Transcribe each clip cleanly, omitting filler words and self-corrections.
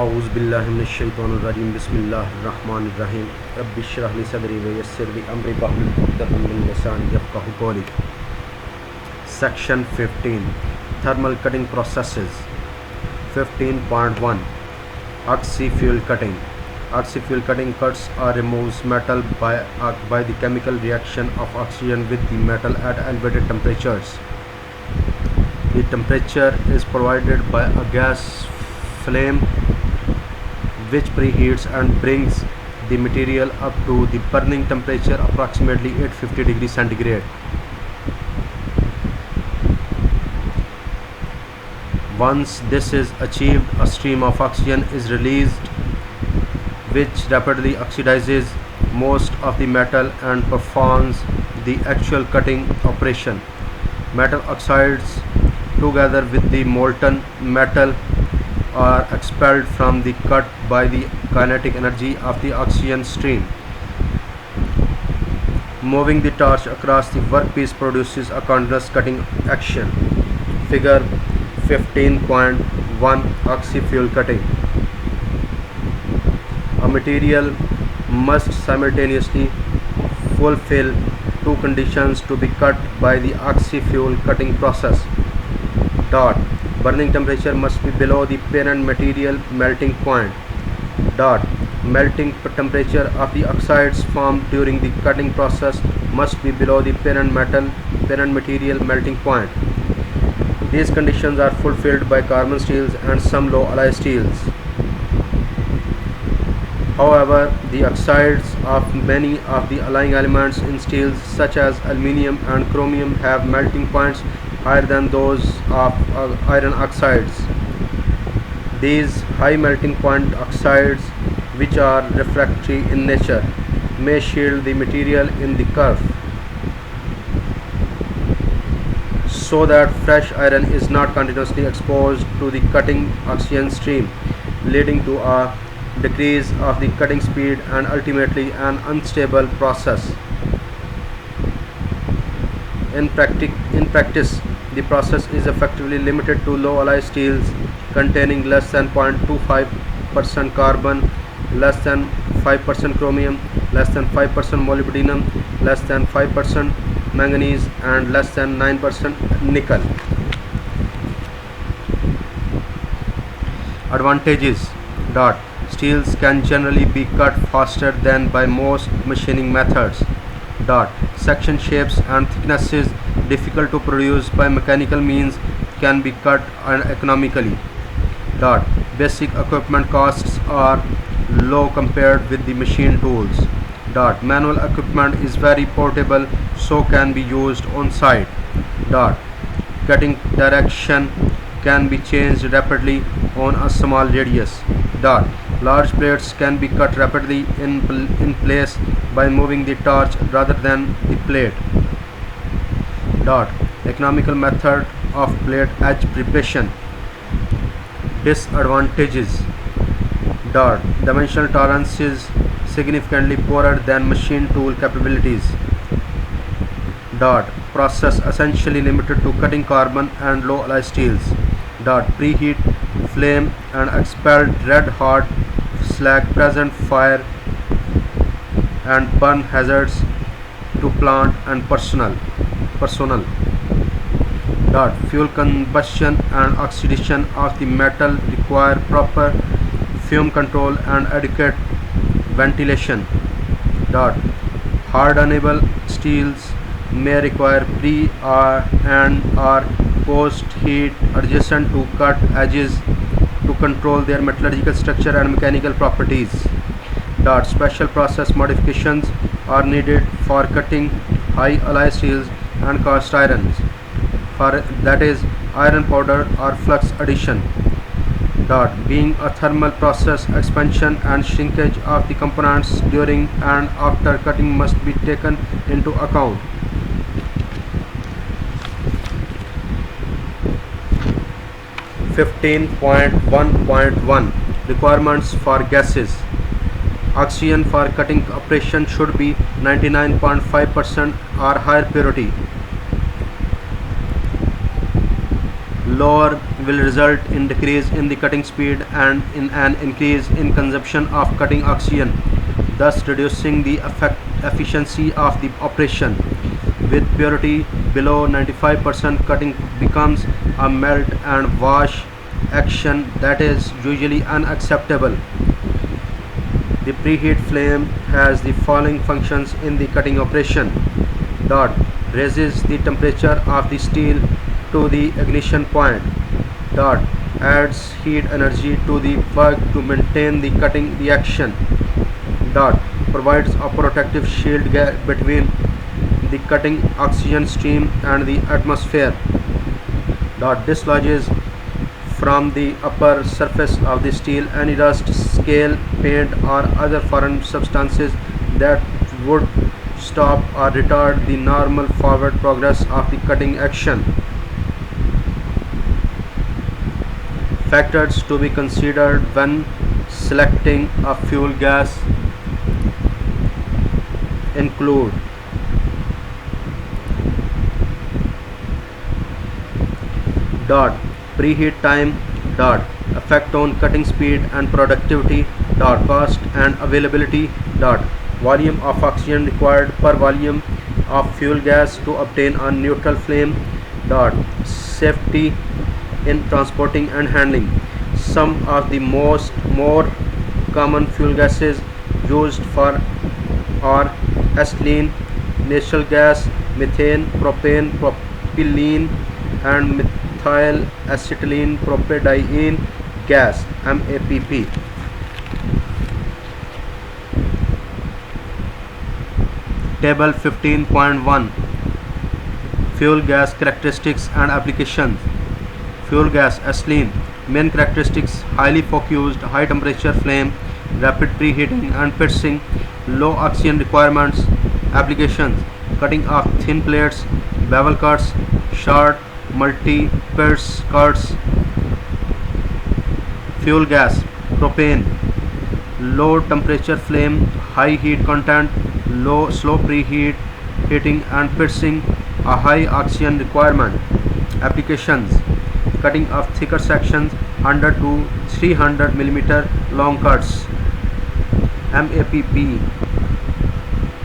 औज़ु बिल्लाहि मिनश्शैतानिर्रजीम बिस्मिल्लाहिर्रहमानिर्रहीम रब्बि इश्रह ली सदरी व यस्सिर ली अमरी वहलुल उक़दतम मिन लिसानी यफ़क़हू क़ौली। Section 15 Thermal Cutting Processes 15.1 Oxy-fuel cutting. Oxy-fuel cutting cuts or removes metal by the chemical reaction of oxygen with the metal at elevated temperatures. The temperature is provided by a gas flame which preheats and brings the material up to the burning temperature approximately 850 degrees centigrade. Once this is achieved, a stream of oxygen is released which rapidly oxidizes most of the metal and performs the actual cutting operation. Metal oxides together with the molten metal are expelled from the cut by the kinetic energy of the oxygen stream. Moving the torch across the workpiece produces a continuous cutting action. Figure 15.1 Oxy-fuel cutting. A material must simultaneously fulfill two conditions to be cut by the oxy-fuel cutting process. Dot. Burning temperature must be below the parent material melting point. Dot. Melting temperature of the oxides formed during the cutting process must be below the parent material melting point. These conditions are fulfilled by carbon steels and some low alloy steels. However, the oxides of many of the alloying elements in steels such as aluminium and chromium have melting points higher than those of iron oxides. These high melting point oxides, which are refractory in nature, may shield the material in the curve so that fresh iron is not continuously exposed to the cutting oxygen stream, leading to a decrease of the cutting speed and ultimately an unstable process. In practice, the process is effectively limited to low alloy steels containing less than 0.25% carbon, less than 5% chromium, less than 5% molybdenum, less than 5% manganese, and less than 9% nickel. Advantages. Dot. Steels can generally be cut faster than by most machining methods. Dot. Section shapes and thicknesses difficult to produce by mechanical means can be cut economically. Dot. Basic equipment costs are low compared with the machine tools. Dot. Manual equipment is very portable, so can be used on site. Dot. Cutting direction can be changed rapidly on a small radius. Dot. Large plates can be cut rapidly in place by moving the torch rather than the plate. Dot. Economical method of plate edge preparation. Disadvantages. Dot. Dimensional tolerance is significantly poorer than machine tool capabilities. Dot. Process essentially limited to cutting carbon and low alloy steels. Dot. Preheat, flame and expelled red hot slag present fire and burn hazards to plant and personnel. Dot. Fuel combustion and oxidation of the metal require proper fume control and adequate ventilation. Dot. Hardenable steels may require pre and or post heat adjacent to cut edges to control their metallurgical structure and mechanical properties. Dot. Special process modifications are needed for cutting high alloy steels and cast irons, that is iron powder or flux addition. Dot. Being a thermal process, expansion and shrinkage of the components during and after cutting must be taken into account. (15.1.1) Requirements for gases. Oxygen for cutting operation should be 99.5% or higher purity. Lower will result in decrease in the cutting speed and in an increase in consumption of cutting oxygen, thus reducing the efficiency of the operation. With purity below 95%, cutting becomes a melt and wash action that is usually unacceptable. The preheat flame has the following functions in the cutting operation. Dot raises the temperature of the steel to the ignition point. Dot adds heat energy to the work to maintain the cutting reaction. Dot provides a protective shield between the cutting oxygen stream and the atmosphere. Dot dislodges from the upper surface of the steel any rust, scale, paint or other foreign substances that would stop or retard the normal forward progress of the cutting action. Factors to be considered when selecting a fuel gas include dot preheat time, dot effect on cutting speed and productivity, dot cost and availability, dot volume of oxygen required per volume of fuel gas to obtain a neutral flame, dot safety in transporting and handling. Some of the more common fuel gases used for are ethylene, natural gas, methane, propane, propylene and methyl acetylene propadiene gas MAPP. Table 15.1 Fuel gas characteristics and applications. Fuel gas ethylene. Main characteristics: highly focused, high temperature flame, rapid preheating and piercing, low oxygen requirements. Applications: cutting of thin plates, bevel cuts, short multi-pierce cuts. Fuel gas propane. Low temperature flame, high heat content, slow preheat, heating and piercing, a high oxygen requirement. Applications: cutting of thicker sections, 100 to 300 mm long cuts. MAPP.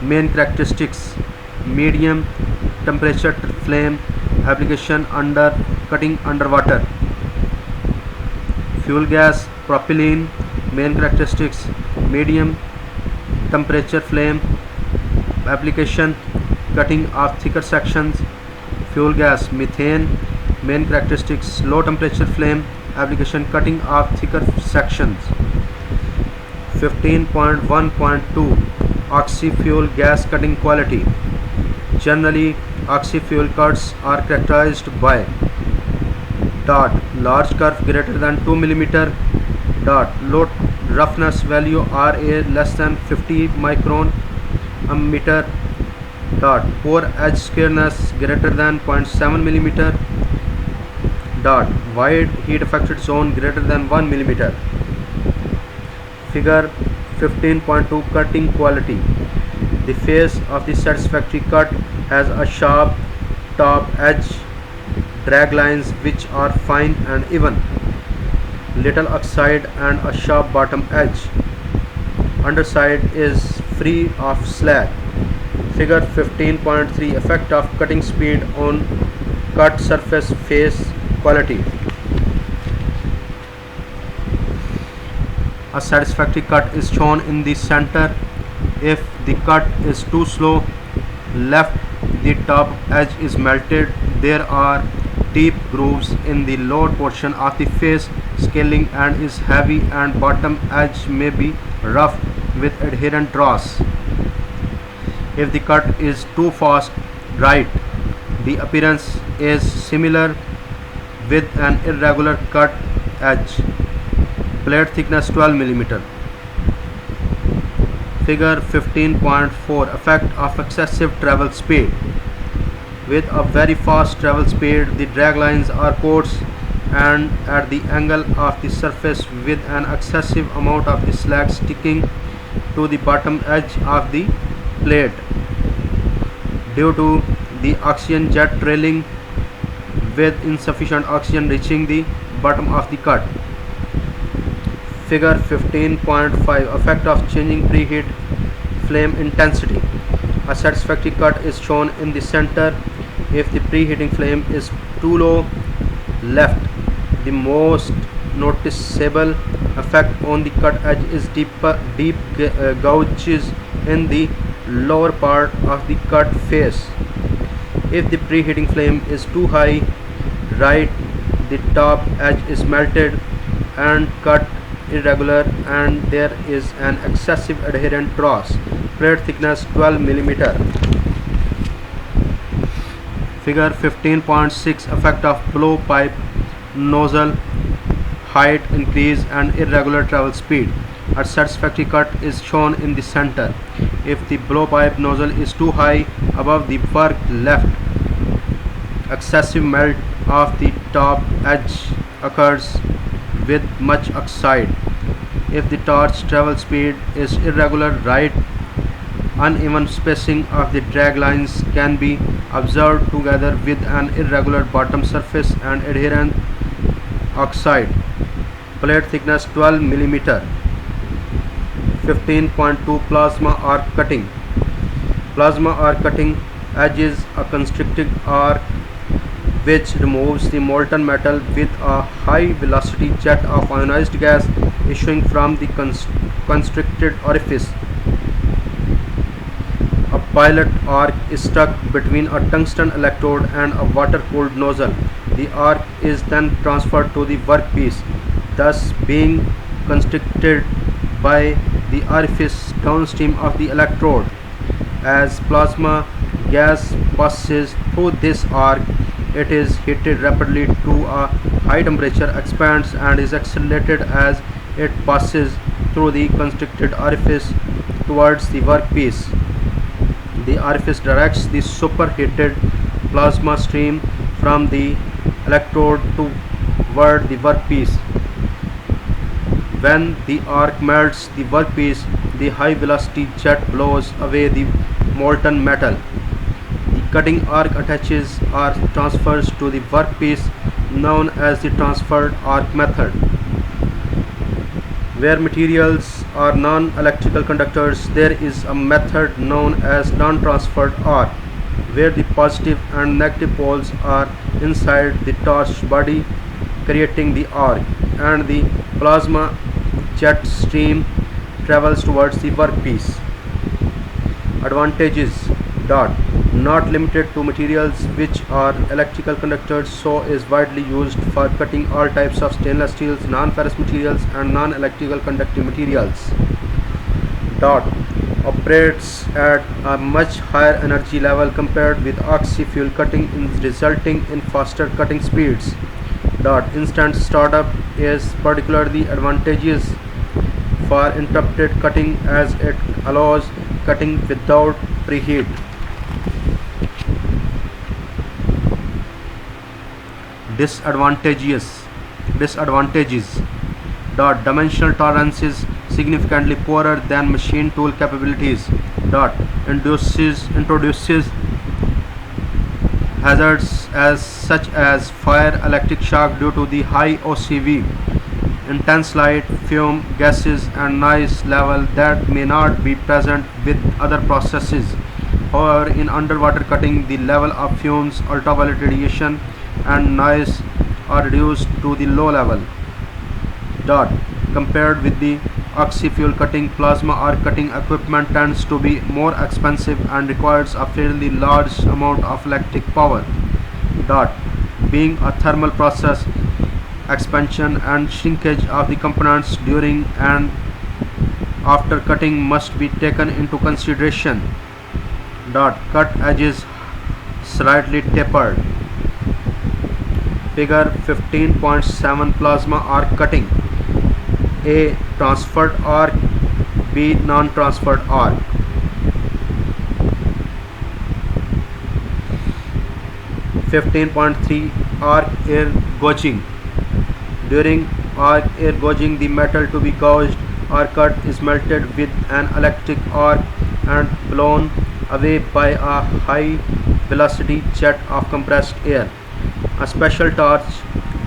Main characteristics: medium temperature flame, application under cutting underwater. Fuel gas propylene. Main characteristics: medium temperature flame, application cutting of thicker sections. Fuel gas methane. Main characteristics: low temperature flame, application cutting of thicker sections. 15.1.2 Oxy-fuel gas cutting quality. Generally, oxy-fuel cuts are characterized by dot large curve greater than 2 mm, dot low roughness value RA less than 50 micron a meter, dot poor edge squareness greater than 0.7 mm, dot wide heat affected zone greater than 1 mm. Figure 15.2 Cutting quality. The face of the satisfactory cut has a sharp top edge, drag lines which are fine and even, little oxide and a sharp bottom edge. Underside is free of slag. Figure 15.3 Effect of cutting speed on cut surface face quality. A satisfactory cut is shown in the center. If the cut is too slow, left, the top edge is melted. There are deep grooves in the lower portion of the face. Scaling and is heavy and bottom edge may be rough with adherent dross. If the cut is too fast, right, the appearance is similar with an irregular cut edge. Plate thickness 12 mm. Figure 15.4 Effect of excessive travel speed. With a very fast travel speed, the drag lines are coarse and at the angle of the surface with an excessive amount of the slag sticking to the bottom edge of the plate. Due to the oxygen jet trailing with insufficient oxygen reaching the bottom of the cut. Figure 15.5 Effect of changing preheat flame intensity. A satisfactory cut is shown in the center. If the preheating flame is too low left, the most noticeable effect on the cut edge is deep gouges in the lower part of the cut face. If the preheating flame is too high right, the top edge is melted and cut irregular and there is an excessive adherent cross. Plate thickness 12 mm. Figure 15.6 Effect of blowpipe nozzle height increase and irregular travel speed. A satisfactory cut is shown in the center. If the blowpipe nozzle is too high above the work left, excessive melt of the top edge occurs with much oxide. If the torch travel speed is irregular right, uneven spacing of the drag lines can be observed together with an irregular bottom surface and adherent oxide. Plate thickness 12 mm. 15.2 Plasma arc cutting. Plasma arc cutting edge is a constricted arc which removes the molten metal with a high velocity jet of ionized gas issuing from the constricted orifice. A pilot arc is stuck between a tungsten electrode and a water-cooled nozzle. The arc is then transferred to the workpiece, thus being constricted by the orifice downstream of the electrode. As plasma gas passes through this arc, it is heated rapidly to a high temperature, expands and is accelerated as it passes through the constricted orifice towards the workpiece. The orifice directs the superheated plasma stream from the electrode toward the workpiece. When the arc melts the workpiece, the high velocity jet blows away the molten metal. The cutting arc attaches or transfers to the workpiece, known as the transferred arc method. Where materials are non-electrical conductors, there is a method known as non-transferred arc, where the positive and negative poles are inside the torch body creating the arc, and the plasma jet stream travels towards the workpiece. Advantages. Not limited to materials which are electrical conductors, so is widely used for cutting all types of stainless steels, non-ferrous materials and non-electrical conductive materials. Operates at a much higher energy level compared with oxy-fuel cutting, resulting in faster cutting speeds. Instant startup is particularly advantageous for interrupted cutting as it allows cutting without preheat. Disadvantages. Dimensional tolerances significantly poorer than machine tool capabilities. Introduces hazards such as fire, electric shock due to the high OCV, intense light, fume, gases and noise level that may not be present with other processes. However, in underwater cutting, the level of fumes, ultraviolet radiation and noise are reduced to the low level. Compared with the oxy-fuel cutting, plasma arc cutting equipment tends to be more expensive and requires a fairly large amount of electric power. Being a thermal process, expansion and shrinkage of the components during and after cutting must be taken into consideration. Cut edges slightly tapered. Figure 15.7 Plasma arc cutting. A. Transferred arc. B. Non-transferred arc. Arc air gauging. During arc air gauging, the metal to be gouged or cut is melted with an electric arc and blown away by a high velocity jet of compressed air. A special torch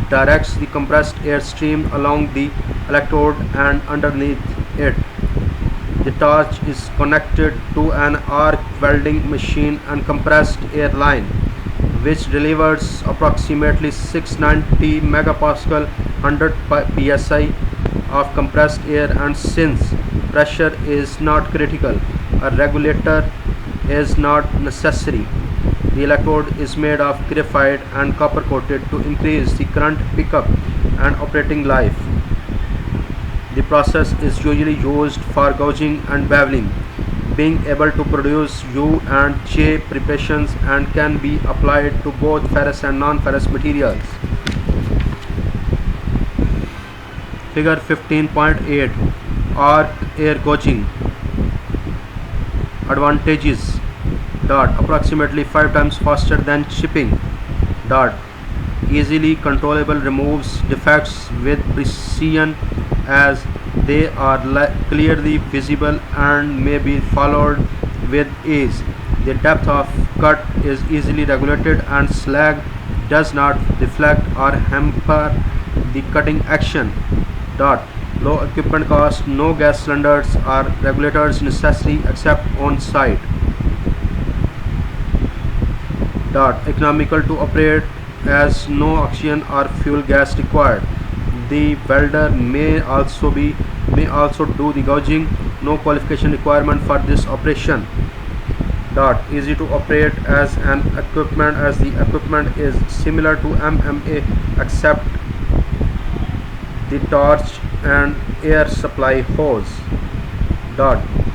directs the compressed air stream along the electrode and underneath it. The torch is connected to an arc welding machine and compressed air line, which delivers approximately 690 megapascal 100 psi of compressed air, and since pressure is not critical, a regulator is not necessary. The electrode is made of graphite and copper coated to increase the current pickup and operating life. The process is usually used for gouging and beveling, being able to produce U and J preparations, and can be applied to both ferrous and non-ferrous materials. Figure 15.8 Arc air gauging. Advantages: approximately 5 times faster than chipping. Easily controllable, removes defects with precision as they are clearly visible and may be followed with ease. The depth of cut is easily regulated, and slag does not deflect or hamper the cutting action. Low equipment cost, no gas cylinders or regulators necessary except on site. Economical to operate as no oxygen or fuel gas required. The welder may also do the gouging. No qualification requirement for this operation. Easy to operate as the equipment is similar to MMA except the torch and air supply hose.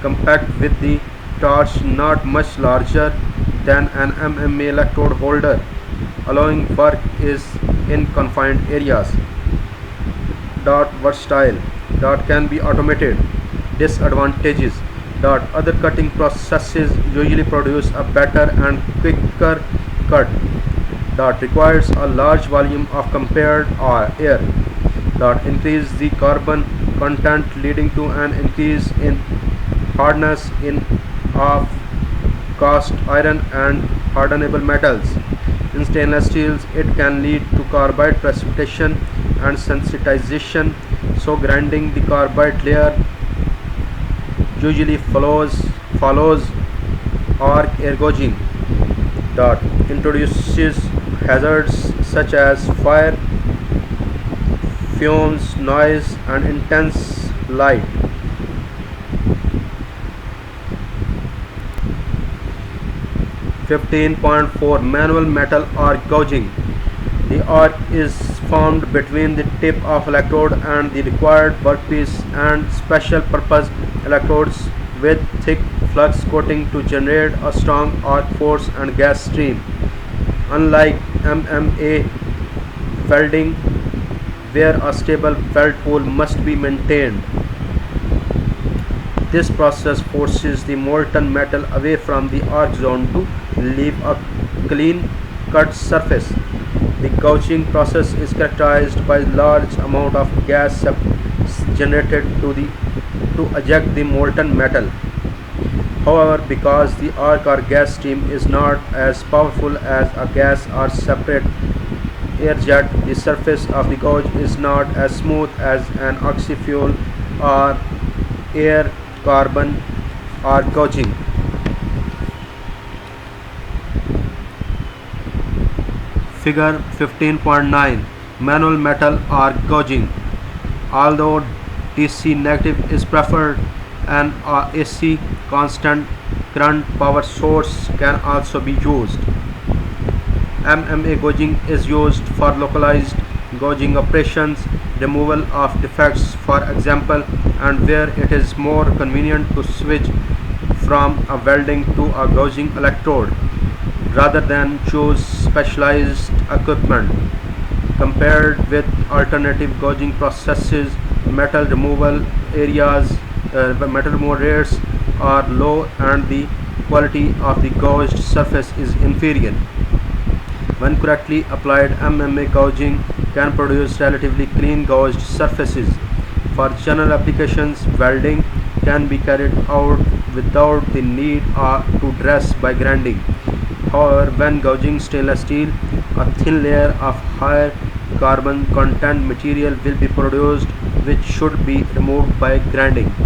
Compact with the torch not much larger than an MMA electrode holder, allowing work is in confined areas. Versatile. Can be automated. Disadvantages: other cutting processes usually produce a better and quicker cut. Requires a large volume of compared air. Increase the carbon content, leading to an increase in hardness of cast iron and hardenable metals. In stainless steels, it can lead to carbide precipitation and sensitization, so grinding the carbide layer usually follows arc air gauging. Introduces hazards such as fire, fumes, noise, and intense light. Manual metal arc gouging. The arc is formed between the tip of electrode and the required workpiece and special purpose electrodes with thick flux coating to generate a strong arc force and gas stream. Unlike MMA welding, where a stable weld pool must be maintained, this process forces the molten metal away from the arc zone to leave a clean cut surface. The gouging process is characterized by large amount of gas generated to eject the molten metal. However, because the arc or gas stream is not as powerful as a gas or separate air jet, the surface of the gouge is not as smooth as an oxy-fuel or air carbon arc gouging. Figure 15.9 Manual metal arc gouging. Although DC negative is preferred, an AC constant current power source can also be used. MMA gouging is used for localized gouging operations, removal of defects for example, and where it is more convenient to switch from a welding to a gouging electrode rather than choose specialized equipment. Compared with alternative gouging processes, metal removal rates are low and the quality of the gouged surface is inferior. When correctly applied, MMA gouging can produce relatively clean gouged surfaces. For general applications, welding can be carried out without the need to dress by grinding. However, when gouging stainless steel, A thin layer of higher carbon content material will be produced which should be removed by grinding.